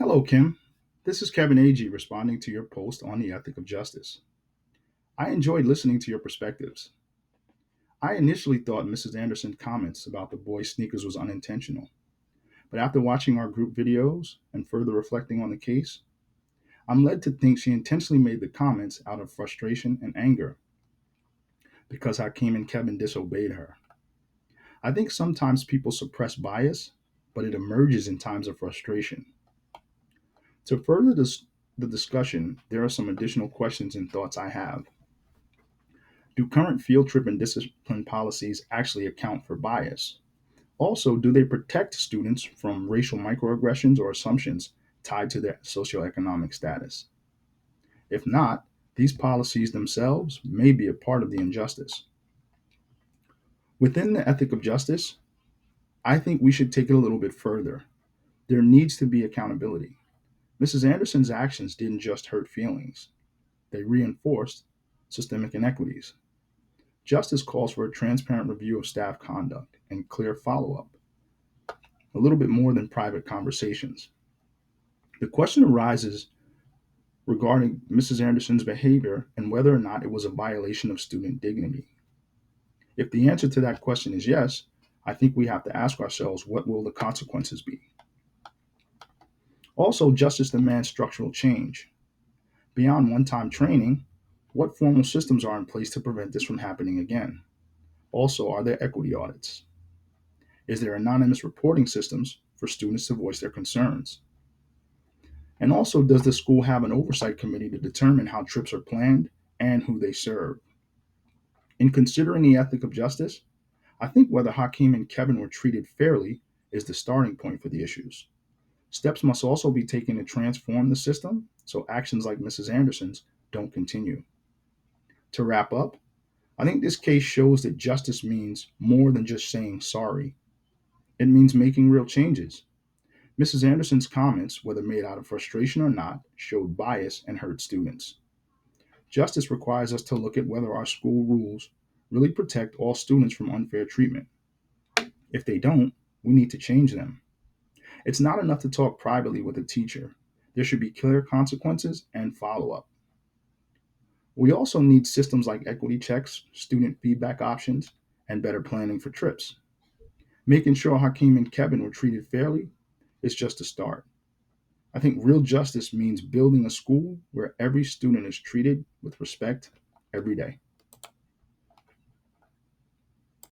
Hello, Kim. This is Kevin Agee responding to your post on the ethic of justice. I enjoyed listening to your perspectives. I initially thought Mrs. Anderson's comments about the boy's sneakers was unintentional, but after watching our group videos and further reflecting on the case, I'm led to think she intentionally made the comments out of frustration and anger because Hakeem and Kevin disobeyed her. I think sometimes people suppress bias, but it emerges in times of frustration. To further the discussion, there are some additional questions and thoughts I have. Do current field trip and discipline policies actually account for bias? Also, do they protect students from racial microaggressions or assumptions tied to their socioeconomic status? If not, these policies themselves may be a part of the injustice. Within the ethic of justice, I think we should take it a little bit further. There needs to be accountability. Mrs. Anderson's actions didn't just hurt feelings, they reinforced systemic inequities. Justice calls for a transparent review of staff conduct and clear follow up, a little bit more than private conversations. The question arises regarding Mrs. Anderson's behavior and whether or not it was a violation of student dignity. If the answer to that question is yes, I think we have to ask ourselves what will the consequences be? Also, justice demands structural change. Beyond one time training, what formal systems are in place to prevent this from happening again? Also, are there equity audits? Is there anonymous reporting systems for students to voice their concerns? And also, does the school have an oversight committee to determine how trips are planned and who they serve? In considering the ethic of justice, I think whether Hakeem and Kevin were treated fairly is the starting point for the issues. Steps must also be taken to transform the system so actions like Mrs. Anderson's don't continue. To wrap up, I think this case shows that justice means more than just saying sorry. It means making real changes. Mrs. Anderson's comments, whether made out of frustration or not, showed bias and hurt students. Justice requires us to look at whether our school rules really protect all students from unfair treatment. If they don't, we need to change them. It's not enough to talk privately with a teacher. There should be clear consequences and follow up. We also need systems like equity checks, student feedback options, and better planning for trips. Making sure Hakeem and Kevin were treated fairly is just a start. I think real justice means building a school where every student is treated with respect every day.